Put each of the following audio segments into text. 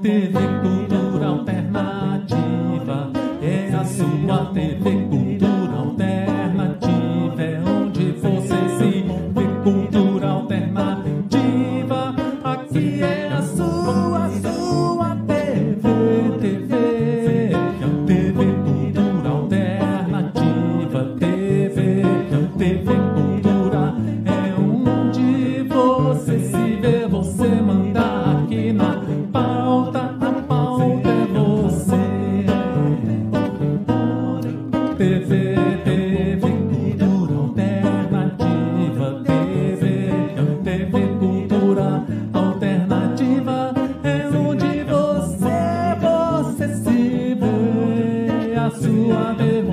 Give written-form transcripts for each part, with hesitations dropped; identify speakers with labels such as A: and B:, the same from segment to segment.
A: TV Cultura Alternativa, é a sua TV Cultura Alternativa, é onde você se vê. Cultura Alternativa, aqui é a sua TV, TV Cultura Alternativa, TV Cultura, é onde você se vê, você manda aqui na pauta, a pauta é você. TV Cultura Alternativa, TV Cultura Alternativa, é onde você se vê, a sua TV.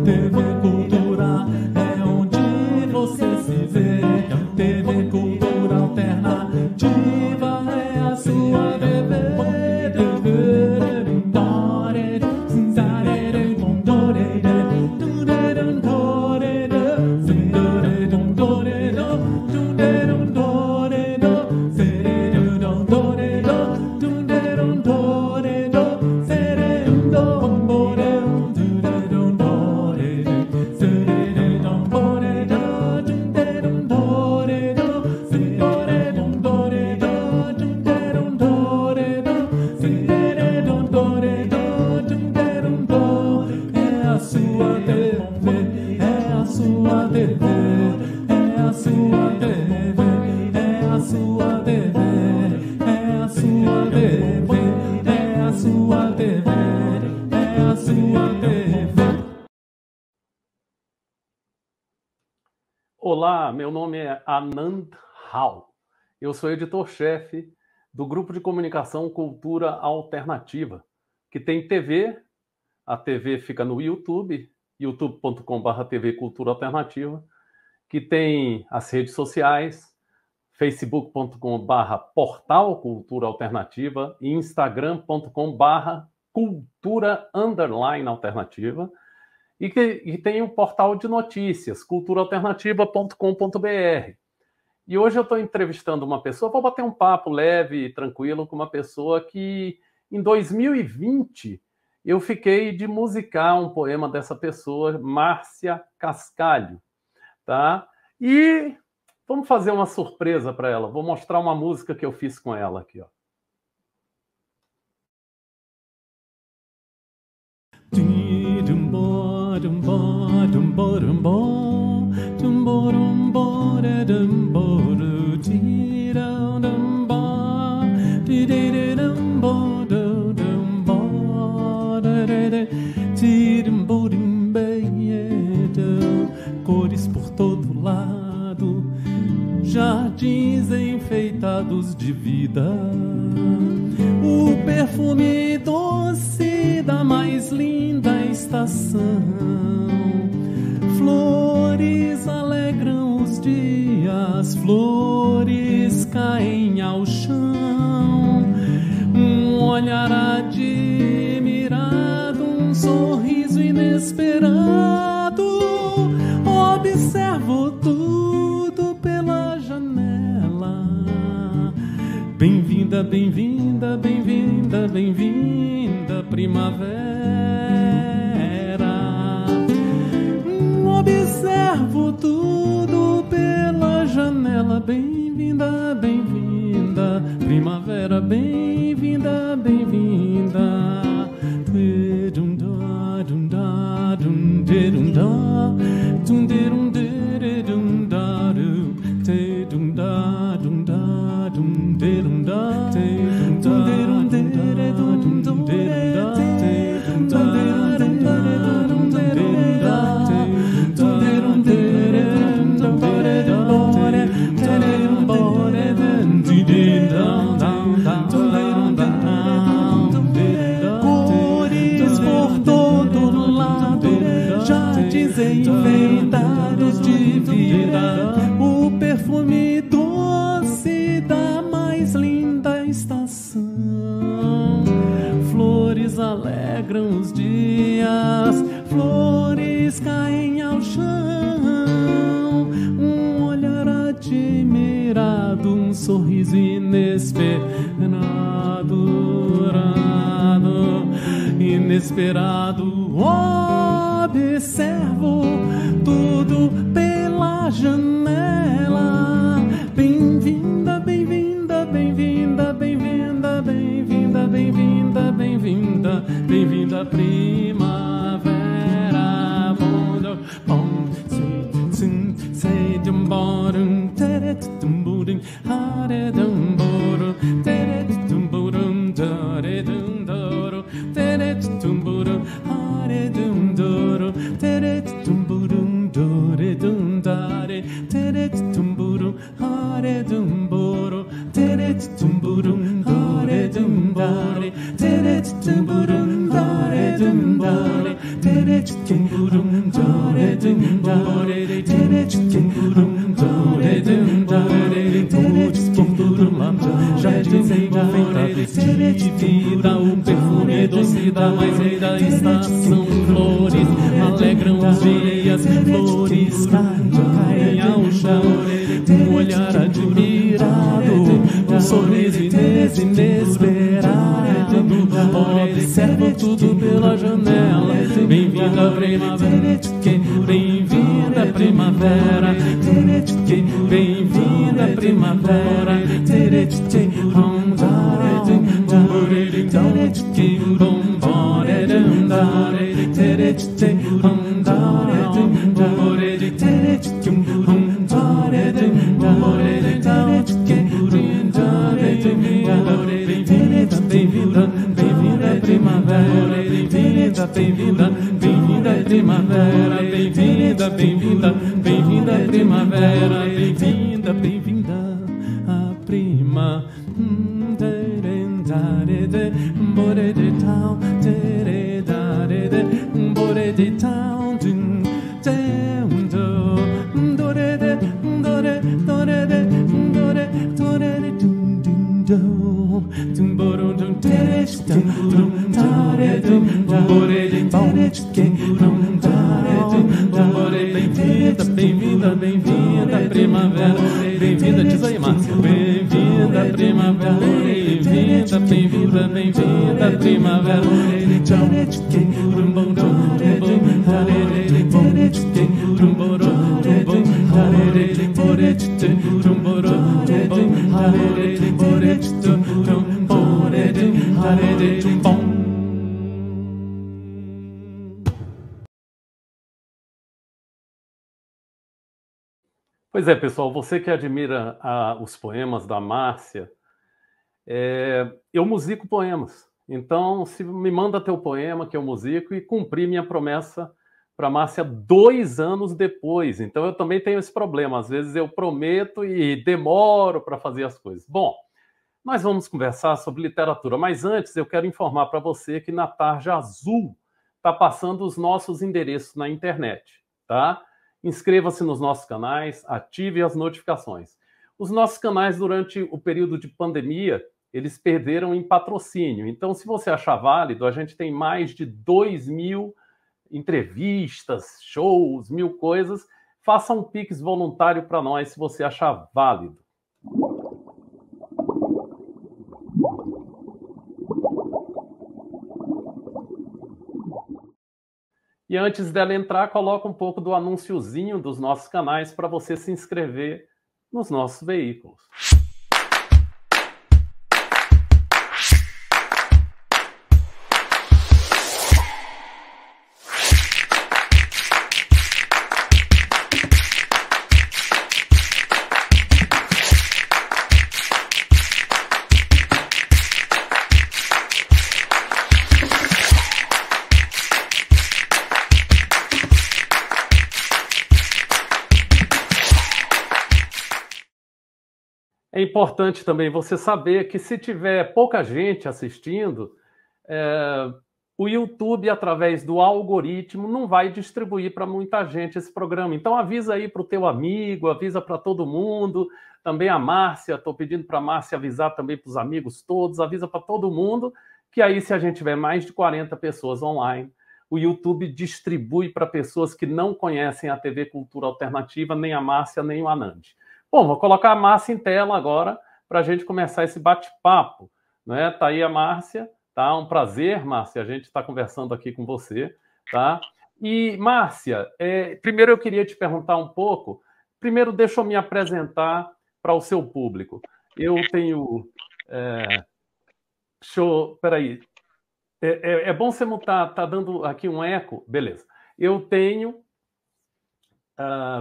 A: TV Cultura, é onde você se vê. TV Cultura Alternativa, é a sua TV.
B: Olá, meu nome é Anand Rao. Eu sou editor-chefe do Grupo de Comunicação Cultura Alternativa, que tem TV. A TV fica no YouTube, youtube.com/TV Cultura Alternativa, que tem as redes sociais, facebook.com/Portal Cultura Alternativa e instagram.com/Cultura_Alternativa. E tem um portal de notícias, culturaalternativa.com.br. E hoje eu estou entrevistando uma pessoa, vou bater um papo leve e tranquilo com uma pessoa que, em 2020, eu fiquei de musicar um poema dessa pessoa, Márcia Cascalho. Tá? E vamos fazer uma surpresa para ela. Vou mostrar uma música que eu fiz com ela aqui, ó.
A: Cores por todo lado, jardins enfeitados de vida, o perfume doce da mais linda estação. Flores alegram os dias, flores caem ao chão. Um olhar admirado, um sorriso inesperado. Observo tudo pela janela. Bem-vinda, bem-vinda, bem-vinda, bem-vinda, primavera. Observo tudo pela janela. Bem-vinda, bem-vinda, primavera. Bem-vinda, bem-vinda. alegram os dias, flores caem ao chão, um olhar admirado, um sorriso inesperado, observo tudo pela janela. Bem-vinda, bem-vinda, bem-vinda, bem-vinda, bem-vinda, bem-vinda, bem-vinda, bem-vinda primavera. Bom, sim, sei de embora, teretum burum, haredum burum, teretum burum, teretum doro, teretum burum, haredum doro, teretum burum, doredum dare, teretum burum, haredum boro, teretum burum, doredum dare, teretum burum, doredum dare, teretum burum, doredum dare, teretum burum, doredum dare, teretum burum, jardim enfeitado de vida, o perfume doce da mais linda estação, flores alegram os dias, flores caem ao chão, um olhar admirado, um sorriso inesperado, observo tudo pela janela. Bem-vinda primavera, bem-vinda primavera, bem-vinda primavera, bem-vinda primavera, bem-vinda, bem-vinda primavera, bem-vinda, bem-vinda primavera, bem-vinda, bem-vinda a prima. Bore de town, bore de town, dore de bem-vinda, bem-vinda primavera, bem-vinda, diz aí, Márcia, bem-vinda primavera, bem-vinda, bem-vinda, bem-vinda primavera,
B: Pois é, pessoal, você que admira os poemas da Márcia, eu musico poemas. Então, se me manda teu poema, que eu musico, e cumpri minha promessa para a Márcia 2 anos depois. Então, eu também tenho esse problema. Às vezes eu prometo e demoro para fazer as coisas. Bom, nós vamos conversar sobre literatura, mas antes eu quero informar para você que na Tarja Azul está passando os nossos endereços na internet, tá? Inscreva-se nos nossos canais, ative as notificações. Os nossos canais, durante o período de pandemia, eles perderam em patrocínio. Então, se você achar válido, a gente tem mais de 2.000 entrevistas, shows, 1.000 coisas. Faça um Pix voluntário para nós, se você achar válido. E antes dela entrar, coloca um pouco do anunciozinho dos nossos canais para você se inscrever nos nossos veículos. É importante também você saber que se tiver pouca gente assistindo, o YouTube, através do algoritmo, não vai distribuir para muita gente esse programa. Então avisa aí para o teu amigo, avisa para todo mundo, também a Márcia, estou pedindo para a Márcia avisar também para os amigos todos, avisa para todo mundo que aí, se a gente tiver mais de 40 pessoas online, o YouTube distribui para pessoas que não conhecem a TV Cultura Alternativa, nem a Márcia, nem o Anand. Bom, vou colocar a Márcia em tela agora para a gente começar esse bate-papo. Né? Tá aí a Márcia, tá? Um prazer, Márcia, a gente está conversando aqui com você, tá? E, Márcia, primeiro eu queria te perguntar um pouco. Primeiro, deixa eu me apresentar para o seu público. Eu tenho... Peraí. É bom você mutar, tá dando aqui um eco. Beleza. Eu tenho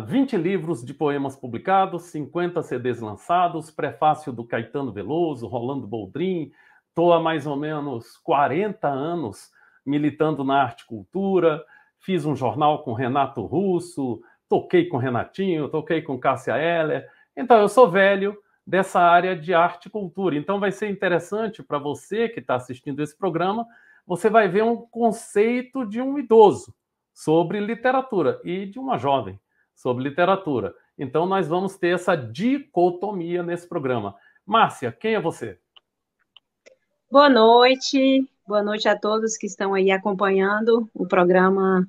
B: 20 livros de poemas publicados, 50 CDs lançados, prefácio do Caetano Veloso, Rolando Boldrin. Estou há mais ou menos 40 anos militando na arte e cultura. Fiz um jornal com Renato Russo, toquei com Renatinho, toquei com Cássia Eller. Então, eu sou velho dessa área de arte e cultura. Então, vai ser interessante para você que está assistindo esse programa, você vai ver um conceito de um idoso sobre literatura e de uma jovem sobre literatura. Então, nós vamos ter essa dicotomia nesse programa. Márcia, quem é você?
C: Boa noite a todos que estão aí acompanhando o programa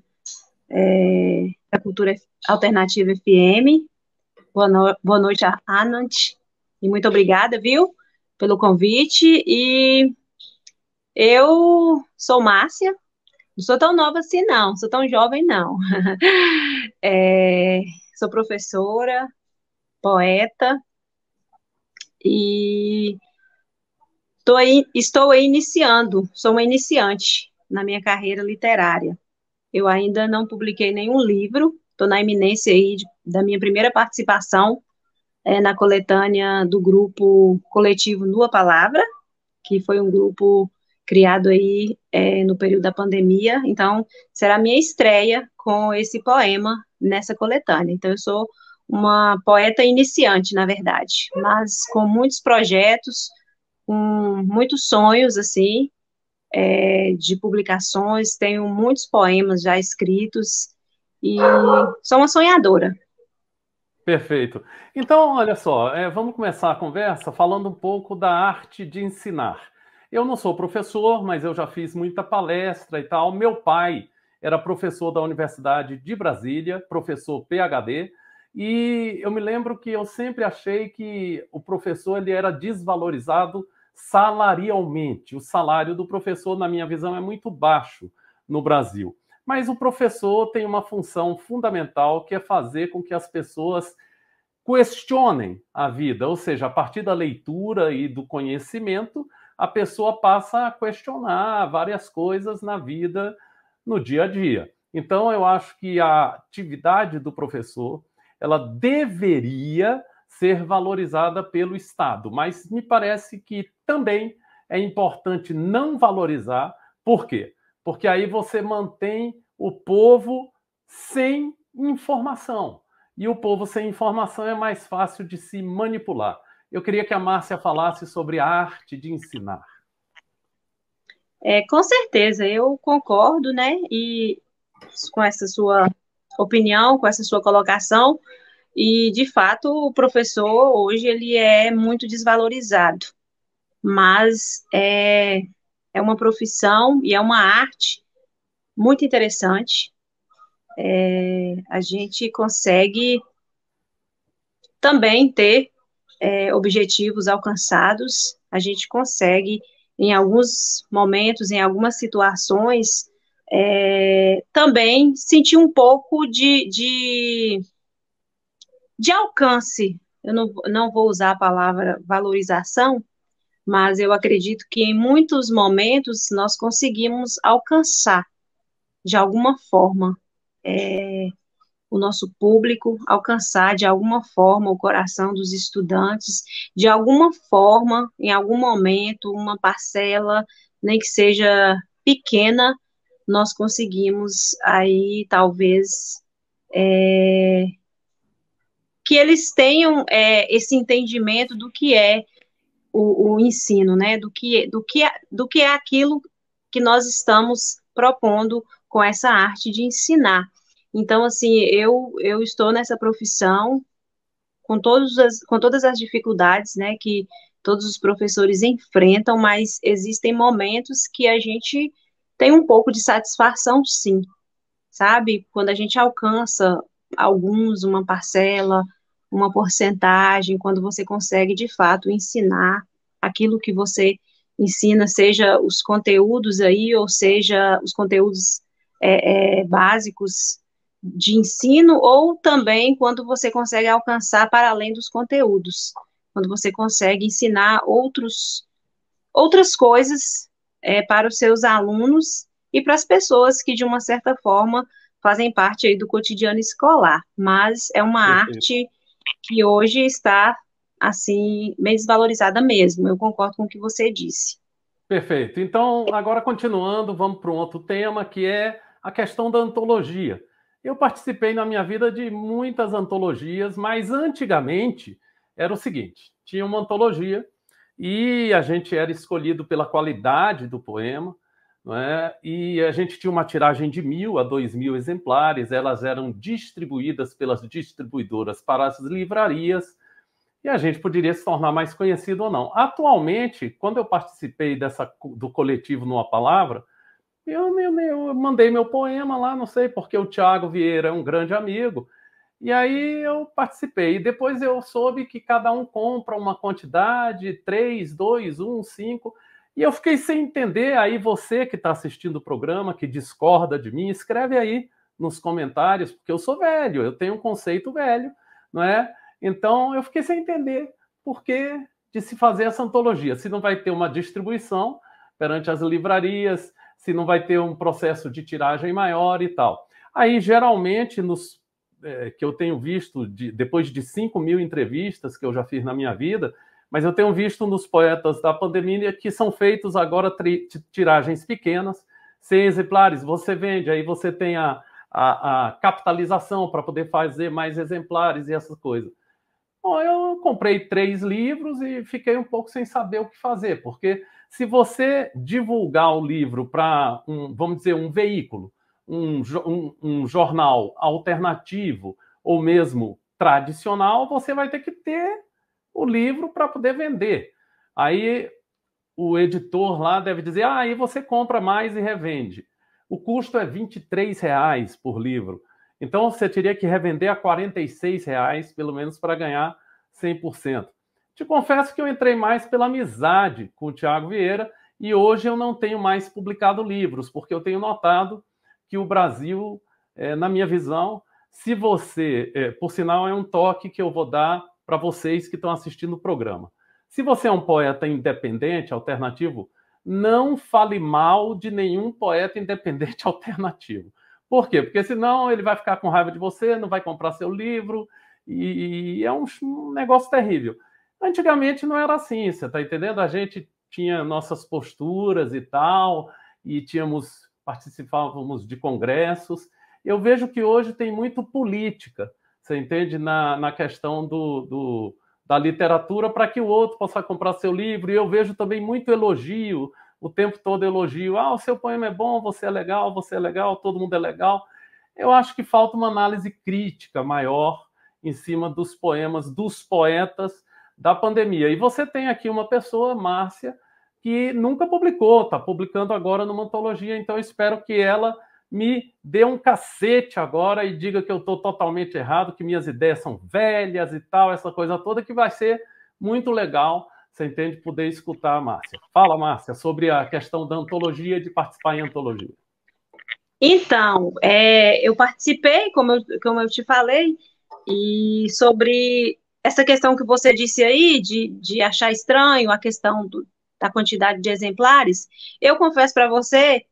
C: da Cultura Alternativa FM. Boa noite a Anand, e muito obrigada, viu, pelo convite. E eu sou Márcia, não sou tão nova assim não, não sou tão jovem não. Sou professora, poeta, e estou aí iniciando, sou uma iniciante na minha carreira literária. Eu ainda não publiquei nenhum livro, estou na iminência aí da minha primeira participação na coletânea do grupo coletivo Nua Palavra, que foi um grupo criado aí no período da pandemia. Então, será a minha estreia com esse poema nessa coletânea. Então, eu sou uma poeta iniciante, na verdade, mas com muitos projetos, com muitos sonhos, assim, de publicações, tenho muitos poemas já escritos e sou uma sonhadora.
B: Perfeito. Então, olha só, vamos começar a conversa falando um pouco da arte de ensinar. Eu não sou professor, mas eu já fiz muita palestra e tal. Meu pai era professor da Universidade de Brasília, professor PhD, e eu me lembro que eu sempre achei que o professor ele era desvalorizado salarialmente. O salário do professor, na minha visão, é muito baixo no Brasil. Mas o professor tem uma função fundamental, que é fazer com que as pessoas questionem a vida, ou seja, a partir da leitura e do conhecimento, a pessoa passa a questionar várias coisas na vida, no dia a dia. Então, eu acho que a atividade do professor, ela deveria ser valorizada pelo Estado, mas me parece que também é importante não valorizar. Por quê? Porque aí você mantém o povo sem informação. E o povo sem informação é mais fácil de se manipular. Eu queria que a Márcia falasse sobre a arte de ensinar.
C: Com certeza, eu concordo, né? E com essa sua opinião, com essa sua colocação, e de fato o professor hoje ele é muito desvalorizado, mas é uma profissão e é uma arte muito interessante. A gente consegue também ter objetivos alcançados, a gente consegue, em alguns momentos, em algumas situações, também sentir um pouco de alcance. Eu não vou usar a palavra valorização, mas eu acredito que em muitos momentos nós conseguimos alcançar, de alguma forma, o nosso público, alcançar de alguma forma o coração dos estudantes, de alguma forma, em algum momento, uma parcela, nem que seja pequena, nós conseguimos aí, talvez, que eles tenham esse entendimento do que é o ensino, né? Do que é aquilo que nós estamos propondo com essa arte de ensinar. Então, assim, eu estou nessa profissão com todas as dificuldades, né, que todos os professores enfrentam, mas existem momentos que a gente tem um pouco de satisfação, sim, sabe? Quando a gente alcança uma parcela, uma porcentagem, quando você consegue, de fato, ensinar aquilo que você ensina, seja os conteúdos aí, ou seja, os conteúdos básicos de ensino, ou também quando você consegue alcançar para além dos conteúdos, quando você consegue ensinar outras coisas para os seus alunos e para as pessoas que, de uma certa forma, fazem parte aí do cotidiano escolar, mas é uma
B: Perfeito.
C: arte que hoje está, assim, bem desvalorizada mesmo, eu concordo com o que você disse.
B: Perfeito. Então, agora continuando, vamos para um outro tema, que é a questão da antologia. Eu participei na minha vida de muitas antologias, mas antigamente era o seguinte: tinha uma antologia e a gente era escolhido pela qualidade do poema, não é? E a gente tinha uma tiragem de 1.000 a 2.000 exemplares, elas eram distribuídas pelas distribuidoras para as livrarias, e a gente poderia se tornar mais conhecido ou não. Atualmente, quando eu participei do coletivo Numa Palavra, eu mandei meu poema lá, não sei, porque o Tiago Vieira é um grande amigo, e aí eu participei. E depois eu soube que cada um compra uma quantidade, 3, 2, 1, 5, e eu fiquei sem entender. Aí você que está assistindo o programa, que discorda de mim, escreve aí nos comentários, porque eu sou velho, eu tenho um conceito velho, não é? Então, eu fiquei sem entender por que de se fazer essa antologia. Se não vai ter uma distribuição perante as livrarias, se não vai ter um processo de tiragem maior e tal. Aí, geralmente, que eu tenho visto, depois de 5.000 entrevistas que eu já fiz na minha vida, mas eu tenho visto nos poetas da pandemia que são feitos agora tiragens pequenas, 100 exemplares, você vende, aí você tem a capitalização para poder fazer mais exemplares e essas coisas. Bom, eu comprei 3 livros e fiquei um pouco sem saber o que fazer, porque se você divulgar o livro para, vamos dizer, um veículo, um jornal alternativo ou mesmo tradicional, você vai ter que ter o livro para poder vender. Aí o editor lá deve dizer, aí você compra mais e revende. O custo é R$ 23 por livro. Então, você teria que revender a R$ 46, pelo menos, para ganhar 100%. Te confesso que eu entrei mais pela amizade com o Tiago Vieira e hoje eu não tenho mais publicado livros, porque eu tenho notado que o Brasil, na minha visão, se você, por sinal, é um toque que eu vou dar para vocês que estão assistindo o programa. Se você é um poeta independente, alternativo, não fale mal de nenhum poeta independente alternativo. Por quê? Porque senão ele vai ficar com raiva de você, não vai comprar seu livro, e é um negócio terrível. Antigamente não era assim, você está entendendo? A gente tinha nossas posturas e tal, e participávamos de congressos. Eu vejo que hoje tem muito política, você entende? Na questão da literatura, para que o outro possa comprar seu livro, e eu vejo também muito elogio, o tempo todo elogio, o seu poema é bom, você é legal, todo mundo é legal. Eu acho que falta uma análise crítica maior em cima dos poemas dos poetas da pandemia. E você tem aqui uma pessoa, Márcia, que nunca publicou, está publicando agora numa antologia, então eu espero que ela me dê um cacete agora e diga que eu estou totalmente errado, que minhas ideias são velhas e tal, essa coisa toda, que vai ser muito legal, você entende, poder escutar a Márcia. Fala, Márcia, sobre a questão da antologia, de participar em antologia.
C: Então, eu participei, como eu te falei, e sobre essa questão que você disse aí, de achar estranho a questão da quantidade de exemplares, eu confesso para você,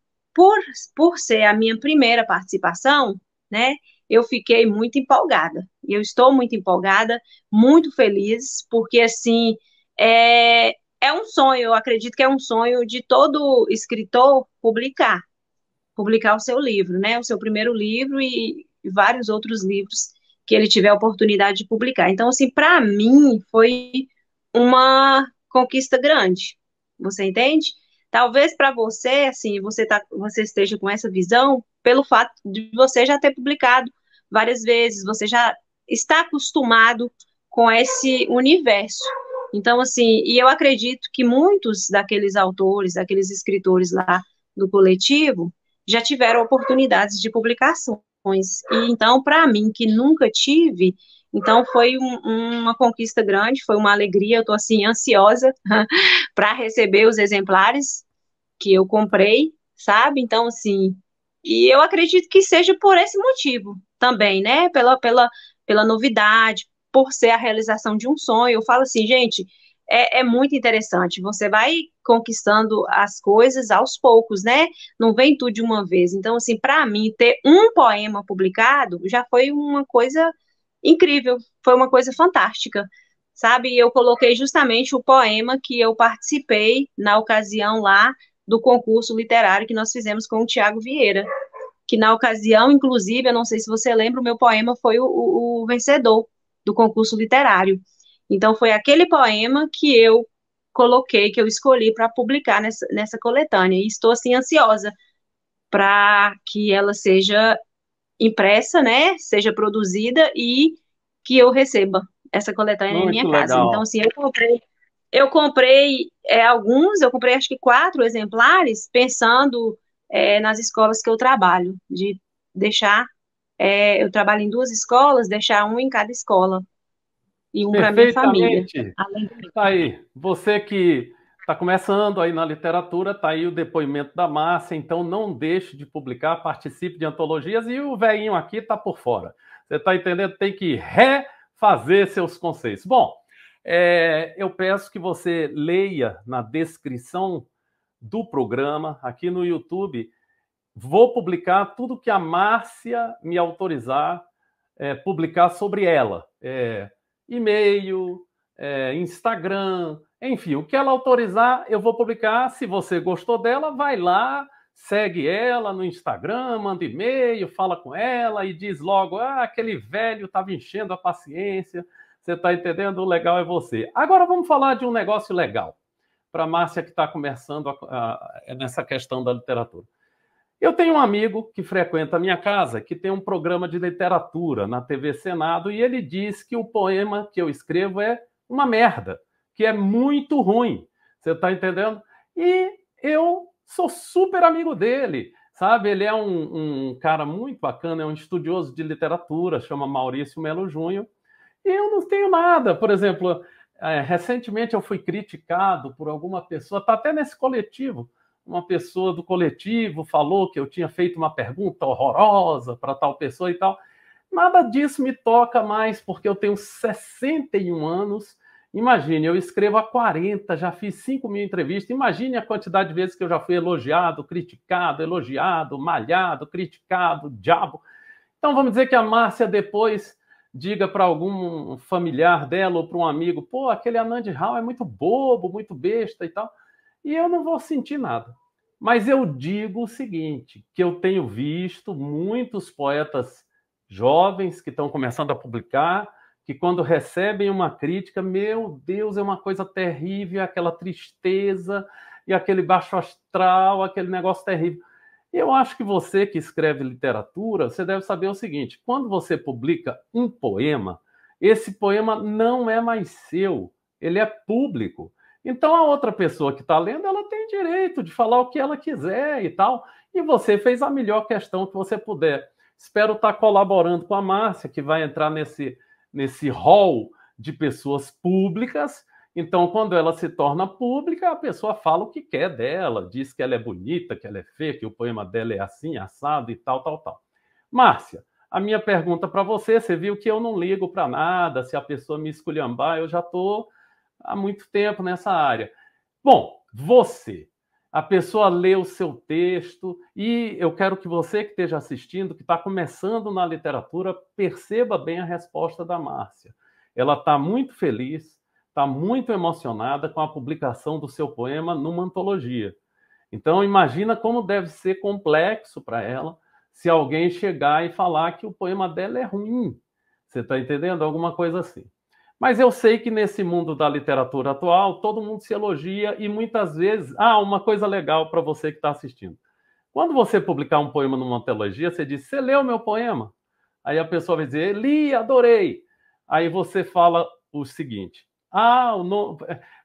C: por ser a minha primeira participação, né, eu fiquei muito empolgada. Eu estou muito empolgada, muito feliz, porque, assim, é um sonho, eu acredito que é um sonho de todo escritor publicar o seu livro, né? O seu primeiro livro e vários outros livros que ele tiver a oportunidade de publicar. Então, assim, para mim foi uma conquista grande. Você entende? Talvez para você, assim, você esteja com essa visão pelo fato de você já ter publicado várias vezes, você já está acostumado com esse universo. Então, assim, e eu acredito que muitos daqueles autores, daqueles escritores lá do coletivo, já tiveram oportunidades de publicações. E então, para mim, que nunca tive, então foi uma conquista grande, foi uma alegria. Eu estou assim ansiosa para receber os exemplares que eu comprei, sabe? Então, assim, e eu acredito que seja por esse motivo também, né? Pela novidade, por ser a realização de um sonho. Eu falo assim, gente, é muito interessante. Você vai conquistando as coisas aos poucos, né? Não vem tudo de uma vez. Então, assim, para mim, ter um poema publicado já foi uma coisa incrível, foi uma coisa fantástica. Sabe, eu coloquei justamente o poema que eu participei na ocasião lá do concurso literário que nós fizemos com o Tiago Vieira, que na ocasião, inclusive, eu não sei se você lembra, o meu poema foi o vencedor do concurso literário. Então, foi aquele poema que eu coloquei, que eu escolhi para publicar nessa coletânea. E estou, assim, ansiosa para que ela seja impressa, né, seja produzida e que eu receba essa coletânea em minha
B: Muito
C: casa. Então,
B: legal.
C: assim, eu comprei alguns, eu comprei acho que 4 exemplares, pensando nas escolas que eu trabalho, de deixar, eu trabalho em 2 escolas, deixar um em cada escola, e um para minha família.
B: Perfeitamente.
C: Além do...
B: Tá aí. Você que está começando aí na literatura, tá aí o depoimento da Márcia, então não deixe de publicar, participe de antologias e o velhinho aqui está por fora. Você está entendendo? Tem que refazer seus conceitos. Bom, eu peço que você leia na descrição do programa, aqui no YouTube, vou publicar tudo que a Márcia me autorizar publicar sobre ela. E-mail, Instagram, enfim, o que ela autorizar, eu vou publicar. Se você gostou dela, vai lá, segue ela no Instagram, manda e-mail, fala com ela e diz logo: aquele velho estava enchendo a paciência. Você está entendendo? O legal é você. Agora vamos falar de um negócio legal, para a Márcia que está começando nessa questão da literatura. Eu tenho um amigo que frequenta a minha casa, que tem um programa de literatura na TV Senado, e ele diz que o poema que eu escrevo é uma merda, que é muito ruim. Você está entendendo? E eu sou super amigo dele, sabe? Ele é um cara muito bacana, é um estudioso de literatura, chama Maurício Melo Júnior, e eu não tenho nada. Por exemplo, recentemente eu fui criticado por alguma pessoa, está até nesse coletivo, uma pessoa do coletivo falou que eu tinha feito uma pergunta horrorosa para tal pessoa e tal. Nada disso me toca mais, porque eu tenho 61 anos. Imagine, eu escrevo há 40, já fiz 5.000 entrevistas. Imagine a quantidade de vezes que eu já fui elogiado, criticado, elogiado, malhado, criticado, diabo. Então vamos dizer que a Márcia depois diga para algum familiar dela ou para um amigo: pô, aquele Anand Rao é muito bobo, muito besta e tal. E eu não vou sentir nada. Mas eu digo o seguinte, que eu tenho visto muitos poetas jovens que estão começando a publicar, que quando recebem uma crítica, meu Deus, é uma coisa terrível, aquela tristeza e aquele baixo astral, aquele negócio terrível. Eu acho que você que escreve literatura, você deve saber o seguinte: quando você publica um poema, esse poema não é mais seu, ele é público. Então a outra pessoa que está lendo, ela tem direito de falar o que ela quiser e tal. E você fez a melhor questão que você puder. Espero estar colaborando com a Márcia, que vai entrar nesse hall de pessoas públicas. Então, quando ela se torna pública, a pessoa fala o que quer dela, diz que ela é bonita, que ela é feia, que o poema dela é assim, assado e tal, tal, tal. Márcia, a minha pergunta para você, você viu que eu não ligo para nada, se a pessoa me esculhambar, eu já estou há muito tempo nessa área. Bom, a pessoa lê o seu texto e eu quero que você que esteja assistindo, que está começando na literatura, perceba bem a resposta da Márcia. Ela está muito feliz, está muito emocionada com a publicação do seu poema numa antologia. Então, imagina como deve ser complexo para ela se alguém chegar e falar que o poema dela é ruim. Você está entendendo? Alguma coisa assim. Mas eu sei que nesse mundo da literatura atual, todo mundo se elogia e muitas vezes... uma coisa legal para você que está assistindo. Quando você publicar um poema numa antologia, você diz: você leu meu poema? Aí a pessoa vai dizer: li, adorei. Aí você fala o seguinte: Ah,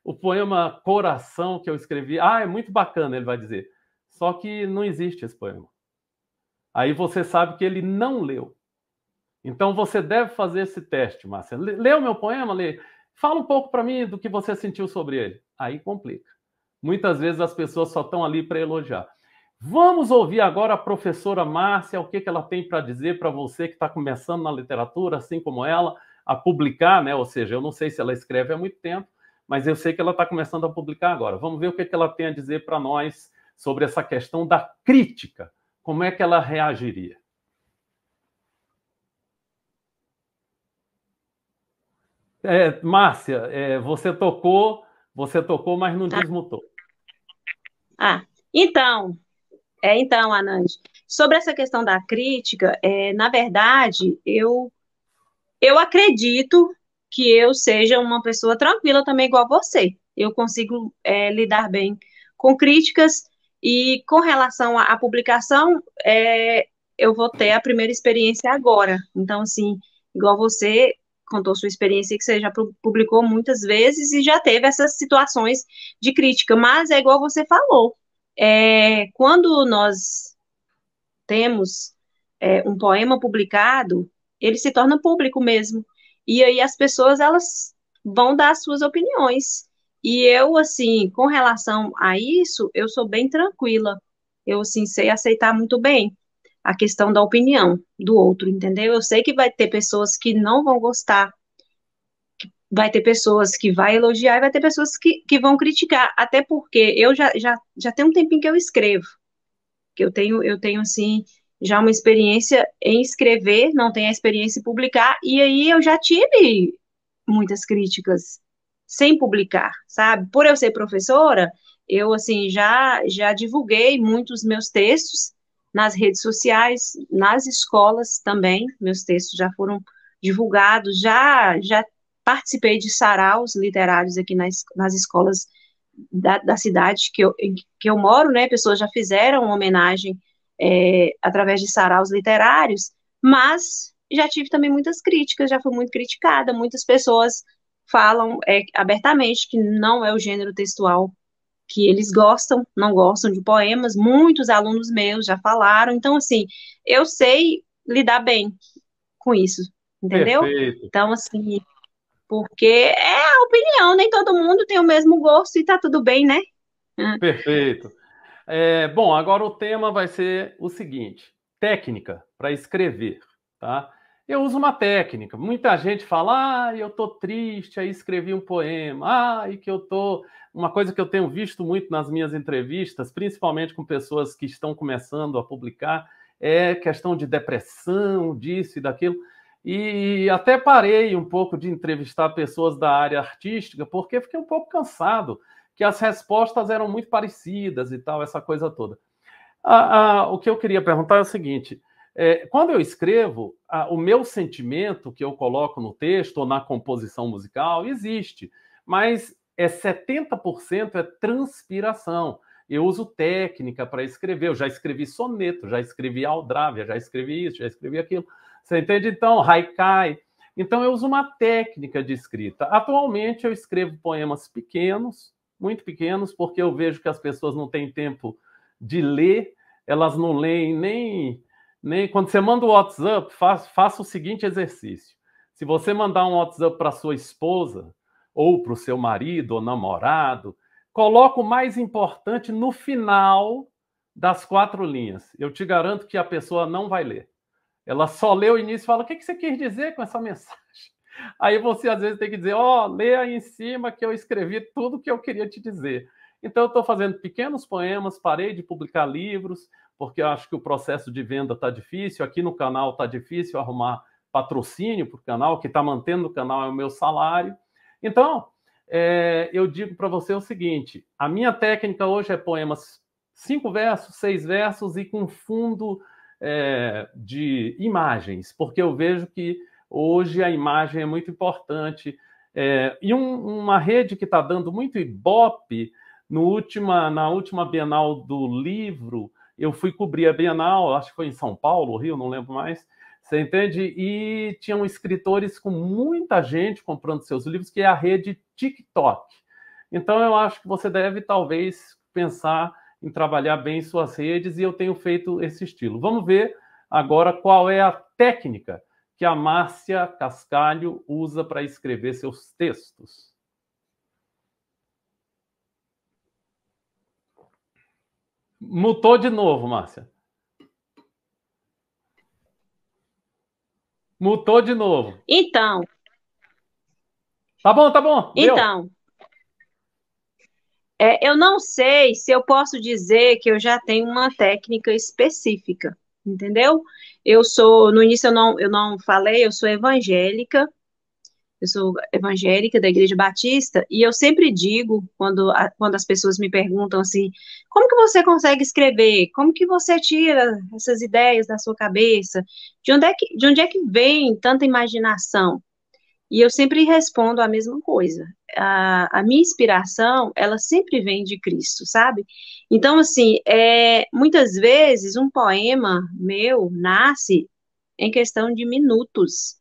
B: o poema Coração que eu escrevi, é muito bacana, ele vai dizer. Só que não existe esse poema. Aí você sabe que ele não leu. Então você deve fazer esse teste, Márcia. Lê o meu poema, lê. Fala um pouco para mim do que você sentiu sobre ele. Aí complica. Muitas vezes as pessoas só estão ali para elogiar. Vamos ouvir agora a professora Márcia, o que ela tem para dizer para você que está começando na literatura, assim como ela, a publicar, né? Ou seja, eu não sei se ela escreve há muito tempo, mas eu sei que ela está começando a publicar agora. Vamos ver o que ela tem a dizer para nós sobre essa questão da crítica. Como é que ela reagiria? Márcia, você tocou, mas não desmutou.
C: Então, Anand, sobre essa questão da crítica, na verdade, eu acredito que eu seja uma pessoa tranquila também, igual você. Eu consigo lidar bem com críticas e com relação à publicação, eu vou ter a primeira experiência agora. Então, assim, igual você contou sua experiência que você já publicou muitas vezes e já teve essas situações de crítica, mas é igual você falou. Quando nós temos um poema publicado, ele se torna público mesmo. E aí as pessoas, elas vão dar as suas opiniões. E eu, assim, com relação a isso, eu sou bem tranquila. Eu, assim, sei aceitar muito bem a questão da opinião do outro, entendeu? Eu sei que vai ter pessoas que não vão gostar, vai ter pessoas que vai elogiar e vai ter pessoas que vão criticar, até porque eu já tenho um tempinho que eu escrevo, que eu tenho assim, já uma experiência em escrever, não tenho a experiência em publicar, e aí eu já tive muitas críticas sem publicar, sabe? Por eu ser professora, eu, assim, já divulguei muitos meus textos nas redes sociais, nas escolas também, meus textos já foram divulgados, já participei de saraus literários aqui nas escolas da cidade que eu moro, né? Pessoas já fizeram uma homenagem através de saraus literários, mas já tive também muitas críticas, já fui muito criticada, muitas pessoas falam abertamente que não é o gênero textual que eles gostam, não gostam de poemas, muitos alunos meus já falaram, então, assim, eu sei lidar bem com isso, entendeu?
B: Perfeito.
C: Então, assim, porque é a opinião, nem todo mundo tem o mesmo gosto e tá tudo bem, né?
B: Perfeito. Bom, agora o tema vai ser o seguinte: técnica para escrever, tá? Eu uso uma técnica. Muita gente fala, eu tô triste, aí escrevi um poema. E que eu tô. Uma coisa que eu tenho visto muito nas minhas entrevistas, principalmente com pessoas que estão começando a publicar, é questão de depressão, disso e daquilo. E até parei um pouco de entrevistar pessoas da área artística, porque fiquei um pouco cansado, que as respostas eram muito parecidas e tal, essa coisa toda. O que eu queria perguntar é o seguinte: quando eu escrevo, o meu sentimento que eu coloco no texto ou na composição musical existe, mas 70% é transpiração. Eu uso técnica para escrever, eu já escrevi soneto, já escrevi aldrabia, já escrevi isso, já escrevi aquilo. Você entende? Então, haikai. Então, eu uso uma técnica de escrita. Atualmente, eu escrevo poemas pequenos, muito pequenos, porque eu vejo que as pessoas não têm tempo de ler, elas não leem nem... Quando você manda o WhatsApp, faça o seguinte exercício. Se você mandar um WhatsApp para sua esposa, ou para o seu marido ou namorado, coloca o mais importante no final das 4 linhas. Eu te garanto que a pessoa não vai ler. Ela só lê o início e fala: o que você quis dizer com essa mensagem? Aí você, às vezes, tem que dizer: lê aí em cima que eu escrevi tudo o que eu queria te dizer. Então, eu estou fazendo pequenos poemas, parei de publicar livros, porque eu acho que o processo de venda está difícil. Aqui no canal está difícil arrumar patrocínio para o canal, o que está mantendo o canal é o meu salário. Então, eu digo para você o seguinte: a minha técnica hoje é poemas 5 versos, 6 versos e com fundo de imagens, porque eu vejo que hoje a imagem é muito importante. E uma rede que está dando muito ibope, na última Bienal do Livro, eu fui cobrir a Bienal, acho que foi em São Paulo, Rio, não lembro mais, Você entende? E tinham escritores com muita gente comprando seus livros, que é a rede TikTok. Então, eu acho que você deve, talvez, pensar em trabalhar bem suas redes, e eu tenho feito esse estilo. Vamos ver agora qual é a técnica que a Márcia Cascalho usa para escrever seus textos. Mutou de novo, Márcia. Mutou de novo.
C: Então.
B: Tá bom, tá bom. Deu.
C: Então, eu não sei se eu posso dizer que eu já tenho uma técnica específica, entendeu? No início eu não falei, eu sou evangélica da Igreja Batista, e eu sempre digo, quando as pessoas me perguntam assim, como que você consegue escrever? Como que você tira essas ideias da sua cabeça? De onde é que vem tanta imaginação? E eu sempre respondo a mesma coisa. A minha inspiração, ela sempre vem de Cristo, sabe? Então, assim, muitas vezes um poema meu nasce em questão de minutos,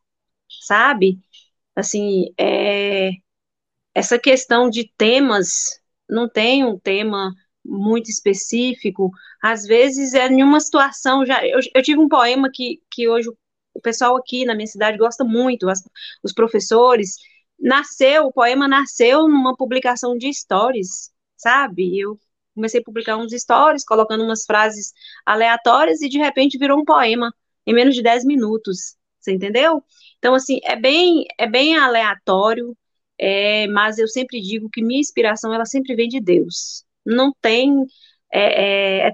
C: sabe? Assim, essa questão de temas, não tem um tema muito específico, às vezes é em uma situação, eu tive um poema que hoje o pessoal aqui na minha cidade gosta muito, os professores, o poema nasceu numa publicação de stories, sabe? Eu comecei a publicar uns stories, colocando umas frases aleatórias, e de repente virou um poema, em menos de 10 minutos, você entendeu? Então, assim, é bem aleatório, mas eu sempre digo que minha inspiração, ela sempre vem de Deus. Não tem,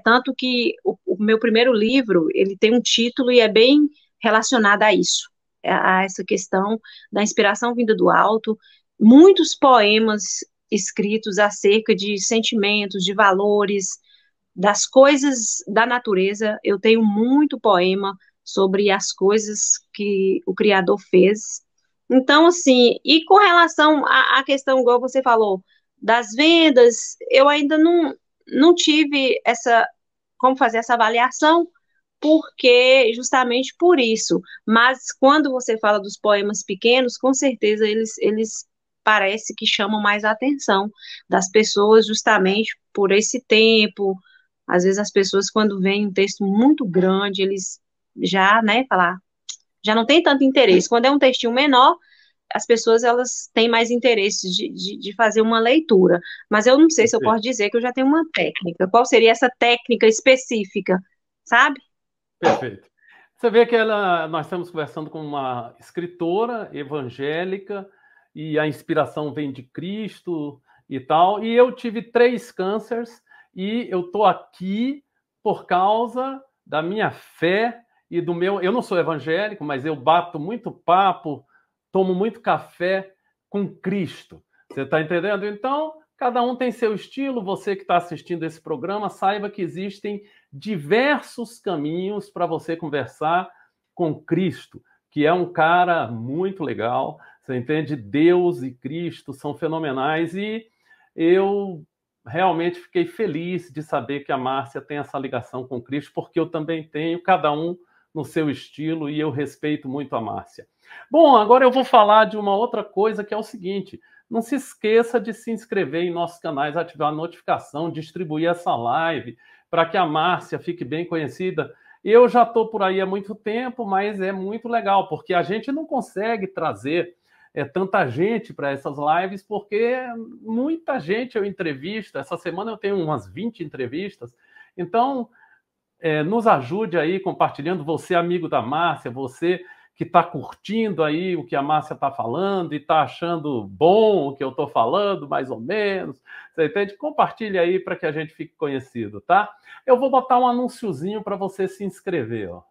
C: tanto que o meu primeiro livro, ele tem um título e é bem relacionado a isso, a essa questão da inspiração vinda do alto. Muitos poemas escritos acerca de sentimentos, de valores, das coisas da natureza. Eu tenho muito poema sobre as coisas que o Criador fez. Então, assim, e com relação à questão, igual você falou, das vendas, eu ainda não tive como fazer essa avaliação, porque justamente por isso. Mas quando você fala dos poemas pequenos, com certeza eles parece que chamam mais a atenção das pessoas, justamente por esse tempo. Às vezes as pessoas, quando veem um texto muito grande, eles já, né, já não tem tanto interesse. Quando é um textinho menor, as pessoas, elas têm mais interesse de fazer uma leitura. Mas eu não sei se eu posso dizer que eu já tenho uma técnica. Qual seria essa técnica específica, sabe?
B: Perfeito. Você vê que nós estamos conversando com uma escritora evangélica, e a inspiração vem de Cristo e tal. E eu tive 3 cânceres, e eu estou aqui por causa da minha fé e do meu... Eu não sou evangélico, mas eu bato muito papo, tomo muito café com Cristo. Você está entendendo? Então, cada um tem seu estilo. Você que está assistindo esse programa, saiba que existem diversos caminhos para você conversar com Cristo, que é um cara muito legal. Você entende? Deus e Cristo são fenomenais, e eu realmente fiquei feliz de saber que a Márcia tem essa ligação com Cristo, porque eu também tenho, cada um no seu estilo, e eu respeito muito a Márcia. Bom, agora eu vou falar de uma outra coisa, que é o seguinte: não se esqueça de se inscrever em nossos canais, ativar a notificação, distribuir essa live, para que a Márcia fique bem conhecida. Eu já estou por aí há muito tempo, mas é muito legal, porque a gente não consegue trazer tanta gente para essas lives, porque muita gente eu entrevisto. Essa semana eu tenho umas 20 entrevistas. Então, nos ajude aí compartilhando. Você, amigo da Márcia, você que está curtindo aí o que a Márcia está falando e está achando bom o que eu estou falando, mais ou menos, você entende? Compartilhe aí para que a gente fique conhecido, tá? Eu vou botar um anúnciozinho para você se inscrever, ó.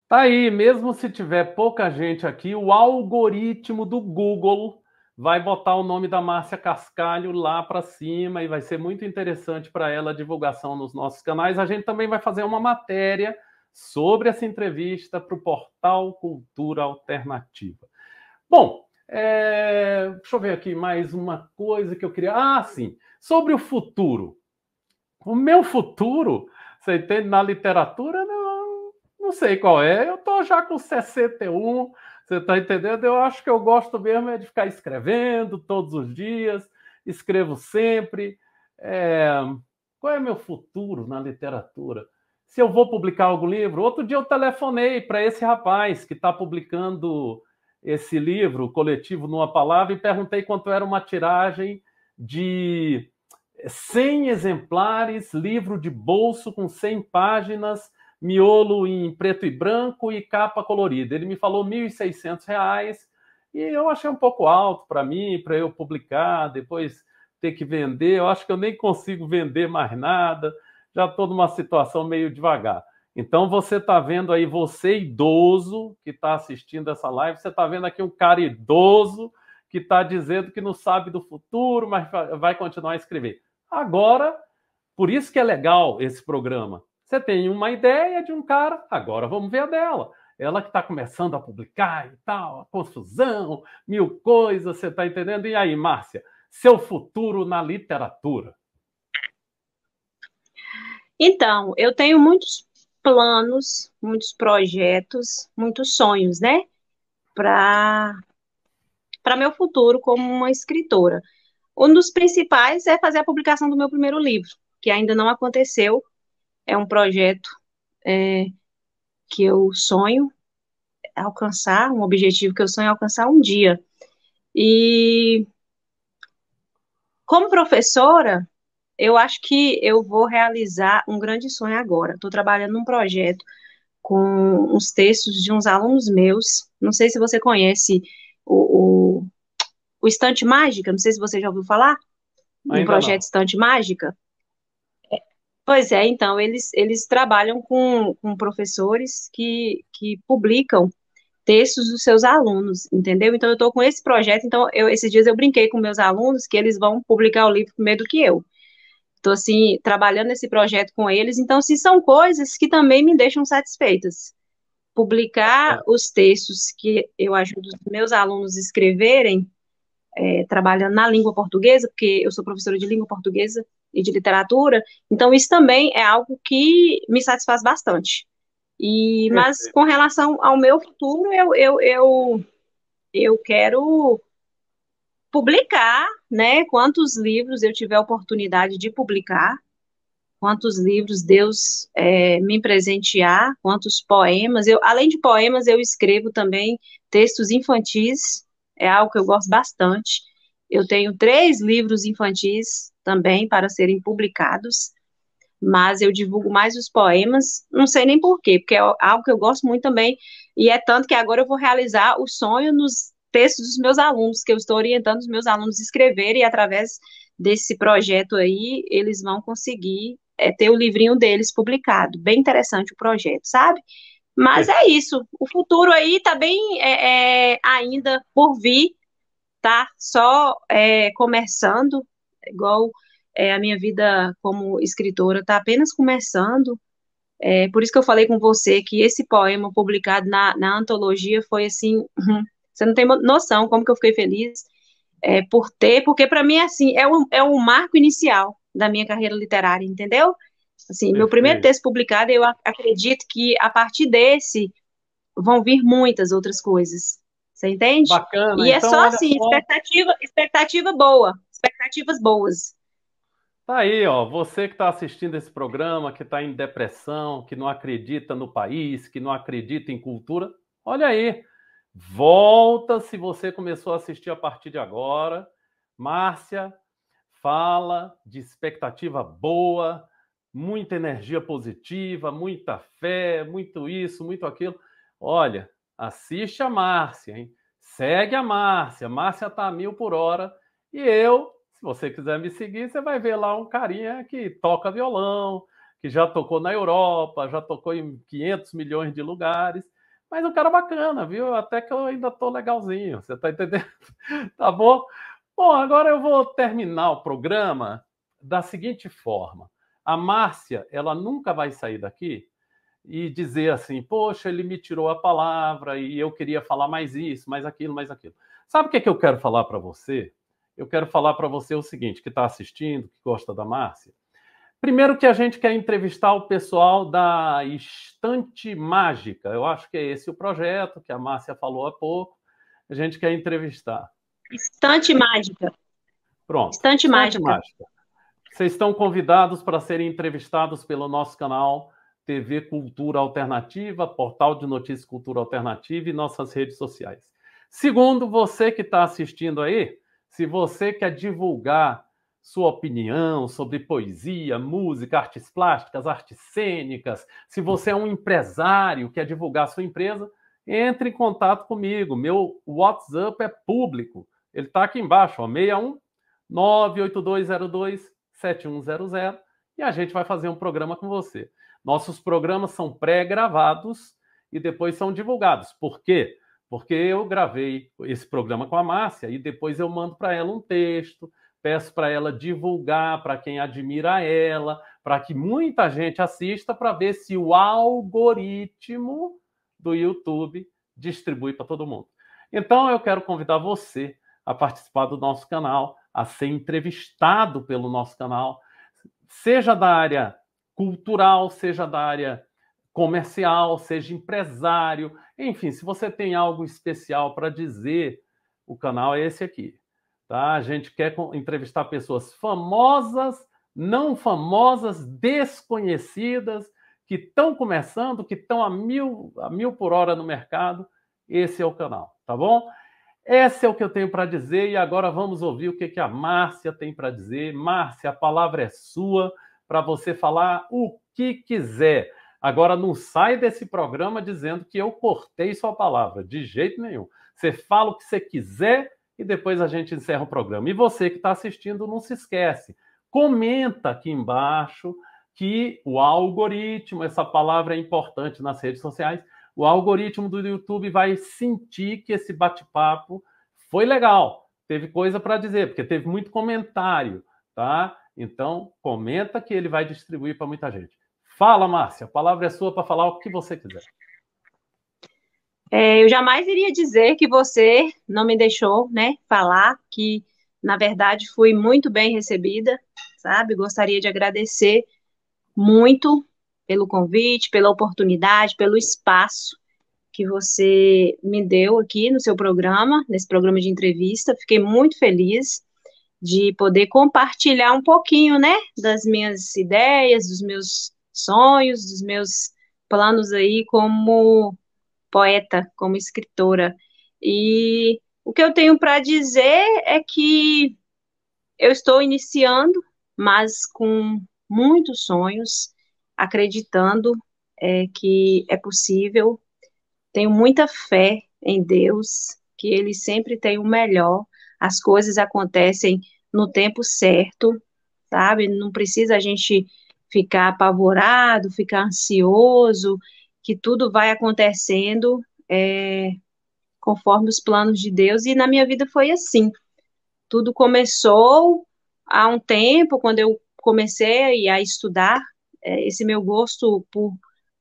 B: Tá aí, mesmo se tiver pouca gente aqui, o algoritmo do Google vai botar o nome da Márcia Cascalho lá para cima e vai ser muito interessante para ela a divulgação nos nossos canais. A gente também vai fazer uma matéria sobre essa entrevista para o portal Cultura Alternativa. Bom, deixa eu ver aqui mais uma coisa que eu queria. Ah, sim, sobre o futuro. O meu futuro, você entende, na literatura, não sei qual é. Eu estou já com 61, você está entendendo? Eu acho que eu gosto mesmo é de ficar escrevendo todos os dias, escrevo sempre. Qual é meu futuro na literatura? Se eu vou publicar algum livro? Outro dia eu telefonei para esse rapaz que está publicando esse livro, Coletivo Numa Palavra, e perguntei quanto era uma tiragem de 100 exemplares, livro de bolso com 100 páginas, miolo em preto e branco e capa colorida. Ele me falou R$ 1.600 e eu achei um pouco alto para mim, para eu publicar, depois ter que vender. Eu acho que eu nem consigo vender mais nada, já estou numa situação meio devagar. Então você está vendo aí, você idoso que está assistindo essa live, você está vendo aqui um cara idoso que está dizendo que não sabe do futuro, mas vai continuar a escrever. Agora, por isso que é legal esse programa. Você tem uma ideia de um cara, agora vamos ver a dela. Ela que está começando a publicar e tal, a confusão, mil coisas, você está entendendo? E aí, Márcia, seu futuro na literatura?
C: Então, eu tenho muitos planos, muitos projetos, muitos sonhos, né? Para meu futuro como uma escritora. Um dos principais é fazer a publicação do meu primeiro livro, que ainda não aconteceu. É um projeto é, que eu sonho alcançar, um objetivo que eu sonho alcançar um dia. E como professora, eu acho que eu vou realizar um grande sonho agora. Estou trabalhando num projeto com uns textos de uns alunos meus. Não sei se você conhece o Estante Mágica, não sei se você já ouviu falar, um
B: Ainda
C: projeto
B: não.
C: Estante Mágica. Pois é, então, eles trabalham com professores que publicam textos dos seus alunos, entendeu? Então, eu estou com esse projeto, então, esses dias eu brinquei com meus alunos que eles vão publicar o livro primeiro do que eu. Estou, assim, trabalhando nesse projeto com eles, então, assim, são coisas que também me deixam satisfeitas. Publicar os textos que eu ajudo os meus alunos a escreverem, trabalhando na língua portuguesa, porque eu sou professora de língua portuguesa e de literatura, então isso também é algo que me satisfaz bastante. Mas com relação ao meu futuro, eu quero publicar, né? Quantos livros eu tiver oportunidade de publicar, quantos livros Deus me presentear, quantos poemas. Além de poemas, eu escrevo também textos infantis, é algo que eu gosto bastante. Eu tenho 3 livros infantis também para serem publicados, mas eu divulgo mais os poemas, não sei nem por quê, porque é algo que eu gosto muito também, e é tanto que agora eu vou realizar o sonho nos textos dos meus alunos, que eu estou orientando os meus alunos a escreverem, e através desse projeto aí, eles vão conseguir ter o livrinho deles publicado. Bem interessante o projeto, sabe? Mas é isso, o futuro aí tá bem ainda por vir, tá só começando, igual a minha vida como escritora está apenas começando. Por isso que eu falei com você que esse poema publicado na antologia foi assim, você não tem noção como que eu fiquei feliz porque para mim assim é um marco inicial da minha carreira literária, entendeu? Assim, meu primeiro
B: Perfeito.
C: texto publicado, eu acredito que a partir desse vão vir muitas outras coisas. Você entende?
B: Bacana.
C: E é
B: Então,
C: só
B: olha
C: assim,
B: só.
C: expectativa boa, expectativas boas.
B: Tá aí, ó, você que está assistindo esse programa, que está em depressão, que não acredita no país, que não acredita em cultura, olha aí, volta se você começou a assistir a partir de agora. Márcia fala de expectativa boa, muita energia positiva, muita fé, muito isso, muito aquilo. Olha, assiste a Márcia, hein? Segue a Márcia. Márcia tá a 1.000 por hora. E eu, se você quiser me seguir, você vai ver lá um carinha que toca violão, que já tocou na Europa, já tocou em 500 milhões de lugares. Mas um cara bacana, viu? Até que eu ainda tô legalzinho, você tá entendendo? Tá bom? Bom, agora eu vou terminar o programa da seguinte forma. A Márcia, ela nunca vai sair daqui e dizer assim, poxa, ele me tirou a palavra e eu queria falar mais isso, mais aquilo, mais aquilo. Sabe o que é que eu quero falar para você? Eu quero falar para você o seguinte, que está assistindo, que gosta da Márcia. Primeiro que a gente quer entrevistar o pessoal da Estante Mágica. Eu acho que é esse o projeto que a Márcia falou há pouco. A gente quer entrevistar.
C: Estante Mágica.
B: Pronto.
C: Estante
B: Estante
C: Mágica.
B: Mágica. Vocês estão convidados para serem entrevistados pelo nosso canal TV Cultura Alternativa, portal de notícias Cultura Alternativa e nossas redes sociais. Segundo, você que está assistindo aí, se você quer divulgar sua opinião sobre poesia, música, artes plásticas, artes cênicas, se você é um empresário, quer divulgar sua empresa, entre em contato comigo. Meu WhatsApp é público. Ele está aqui embaixo, ó, 61 98202 7100 e a gente vai fazer um programa com você. Nossos programas são pré-gravados e depois são divulgados. Por quê? Porque eu gravei esse programa com a Márcia e depois eu mando para ela um texto, peço para ela divulgar para quem admira ela, para que muita gente assista para ver se o algoritmo do YouTube distribui para todo mundo. Então eu quero convidar você a participar do nosso canal, a ser entrevistado pelo nosso canal, seja da área cultural, seja da área comercial, seja empresário, enfim, se você tem algo especial para dizer, o canal é esse aqui, tá? A gente quer entrevistar pessoas famosas, não famosas, desconhecidas, que estão começando, que estão a mil por hora no mercado. Esse é o canal, tá bom? Esse é o que eu tenho para dizer e agora vamos ouvir o que a Márcia tem para dizer. Márcia, a palavra é sua para você falar o que quiser. Agora não sai desse programa dizendo que eu cortei sua palavra, de jeito nenhum. Você fala o que você quiser e depois a gente encerra o programa. E você que está assistindo, não se esquece. Comenta aqui embaixo que o algoritmo, essa palavra é importante nas redes sociais, o algoritmo do YouTube vai sentir que esse bate-papo foi legal, teve coisa para dizer, porque teve muito comentário, tá? Então, comenta que ele vai distribuir para muita gente. Fala, Márcia, a palavra é sua para falar o que você quiser.
C: Eu jamais iria dizer que você não me deixou, né, falar, que, na verdade, fui muito bem recebida, sabe? Gostaria de agradecer muito pelo convite, pela oportunidade, pelo espaço que você me deu aqui no seu programa, nesse programa de entrevista. Fiquei muito feliz de poder compartilhar um pouquinho, né, das minhas ideias, dos meus sonhos, dos meus planos aí como poeta, como escritora. E o que eu tenho para dizer é que eu estou iniciando, mas com muitos sonhos, acreditando que é possível. Tenho muita fé em Deus, que Ele sempre tem o melhor. As coisas acontecem no tempo certo, sabe? Não precisa a gente ficar apavorado, ficar ansioso, que tudo vai acontecendo conforme os planos de Deus. E na minha vida foi assim. Tudo começou há um tempo, quando eu comecei a estudar, esse meu gosto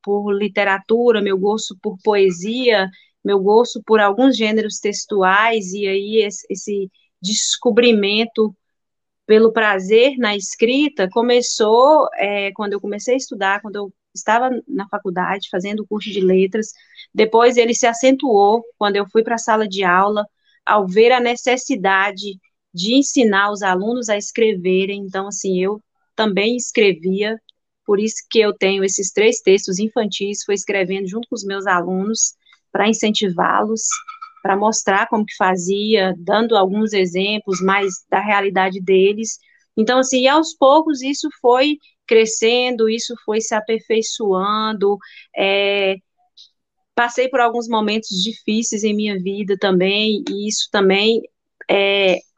C: por literatura, meu gosto por poesia, meu gosto por alguns gêneros textuais, e aí esse descobrimento pelo prazer na escrita começou quando eu comecei a estudar, quando eu estava na faculdade, fazendo o curso de letras. Depois ele se acentuou quando eu fui para a sala de aula, ao ver a necessidade de ensinar os alunos a escreverem. Então, assim, eu também escrevia, por isso que eu tenho esses 3 textos infantis, fui escrevendo junto com os meus alunos, para incentivá-los, para mostrar como que fazia, dando alguns exemplos mais da realidade deles. Então, assim, aos poucos isso foi crescendo, isso foi se aperfeiçoando, passei por alguns momentos difíceis em minha vida também, e isso também,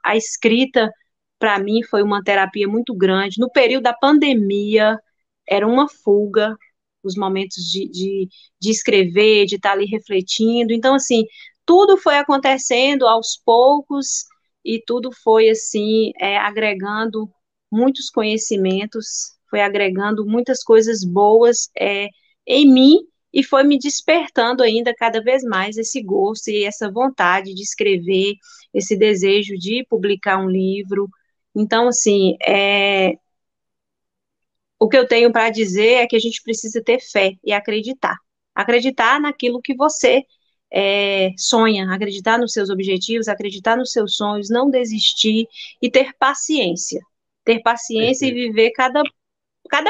C: a escrita, para mim, foi uma terapia muito grande. No período da pandemia, era uma fuga, os momentos de escrever, de estar ali refletindo. Então, assim, tudo foi acontecendo aos poucos e tudo foi, assim, agregando muitos conhecimentos, foi agregando muitas coisas boas em mim e foi me despertando ainda cada vez mais esse gosto e essa vontade de escrever, esse desejo de publicar um livro. Então, assim, o que eu tenho para dizer é que a gente precisa ter fé e acreditar. Acreditar naquilo que você sonha, acreditar nos seus objetivos, acreditar nos seus sonhos, não desistir e ter paciência. Ter paciência e viver cada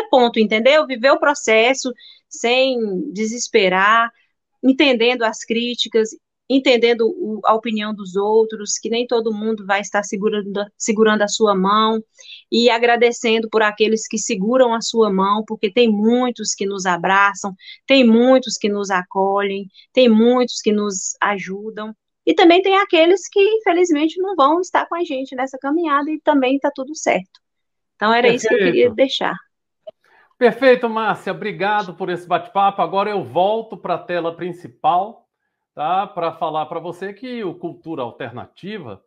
C: ponto, entendeu? Viver o processo sem desesperar, entendendo as críticas, entendendo a opinião dos outros, que nem todo mundo vai estar segurando a sua mão, e agradecendo por aqueles que seguram a sua mão, porque tem muitos que nos abraçam, tem muitos que nos acolhem, tem muitos que nos ajudam, e também tem aqueles que, infelizmente, não vão estar com a gente nessa caminhada, e também está tudo certo. Então, era isso que eu queria deixar.
B: Perfeito, Márcia. Obrigado por esse bate-papo. Agora eu volto para a tela principal, tá? Para falar para você que o Cultura Alternativa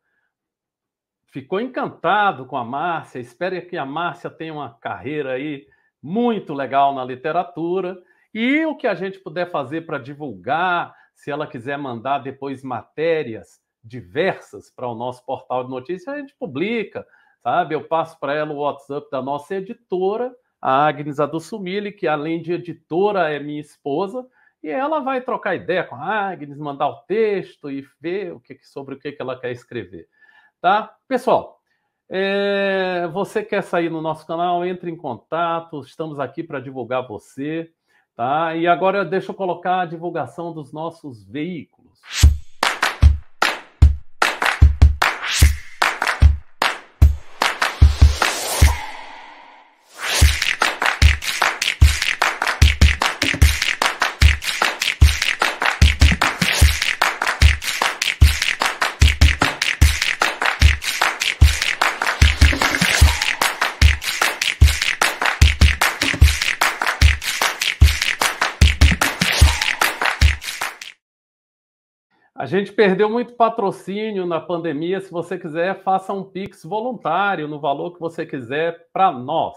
B: ficou encantado com a Márcia. Espero que a Márcia tenha uma carreira aí muito legal na literatura. E o que a gente puder fazer para divulgar, se ela quiser mandar depois matérias diversas para o nosso portal de notícias, a gente publica, sabe? Eu passo para ela o WhatsApp da nossa editora, a Agnes Adusumilli, que além de editora é minha esposa, e ela vai trocar ideia com a Agnes, mandar o texto e ver sobre o que ela quer escrever. Tá? Pessoal, você quer sair no nosso canal, entre em contato, estamos aqui para divulgar você. Tá? E agora deixa eu colocar a divulgação dos nossos veículos. A gente perdeu muito patrocínio na pandemia. Se você quiser, faça um Pix voluntário no valor que você quiser para nós.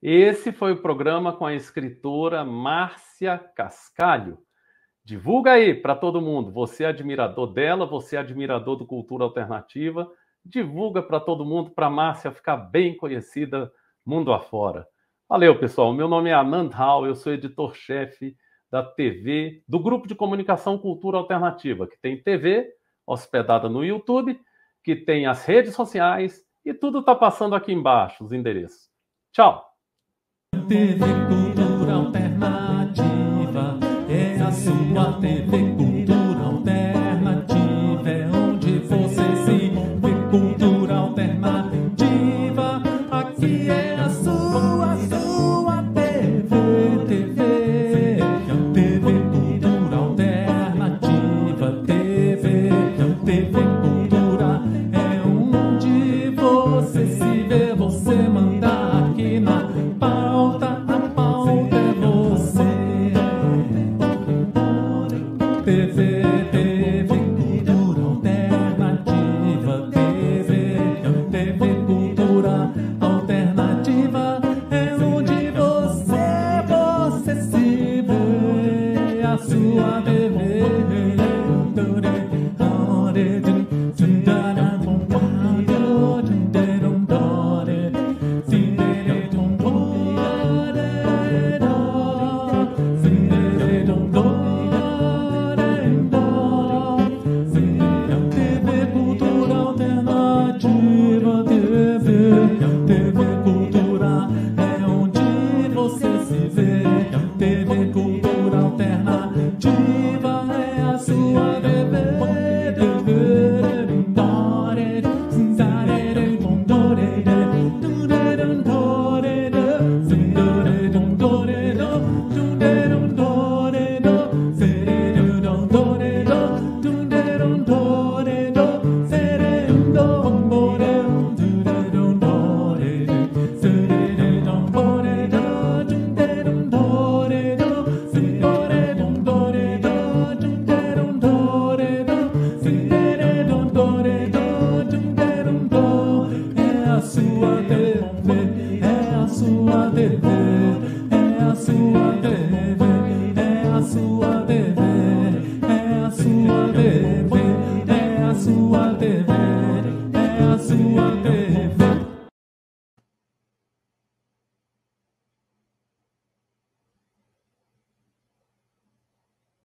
B: Esse foi o programa com a escritora Márcia Cascalho. Divulga aí para todo mundo. Você é admirador dela, você é admirador do Cultura Alternativa. Divulga para todo mundo, para a Márcia ficar bem conhecida mundo afora. Valeu, pessoal. Meu nome é Anand Rao, eu sou editor-chefe da TV, do Grupo de Comunicação Cultura Alternativa, que tem TV hospedada no YouTube, que tem as redes sociais, e tudo está passando aqui embaixo, os endereços. Tchau!
A: TV Cultura Alternativa é a sua TV Cultura Alternativa, é onde você se vê. Cultura Alternativa, aqui é a sua TV, TV Cultura Alternativa, TV Cultura é onde você se vê, você manda aqui na pauta, a pauta é você. TV Cultura Alternativa, TV Cultura Alternativa é onde você se vê, a sua TV. TV Cultura é onde você se vê. TV Cultura Alternativa. a sua TV, é a sua TV.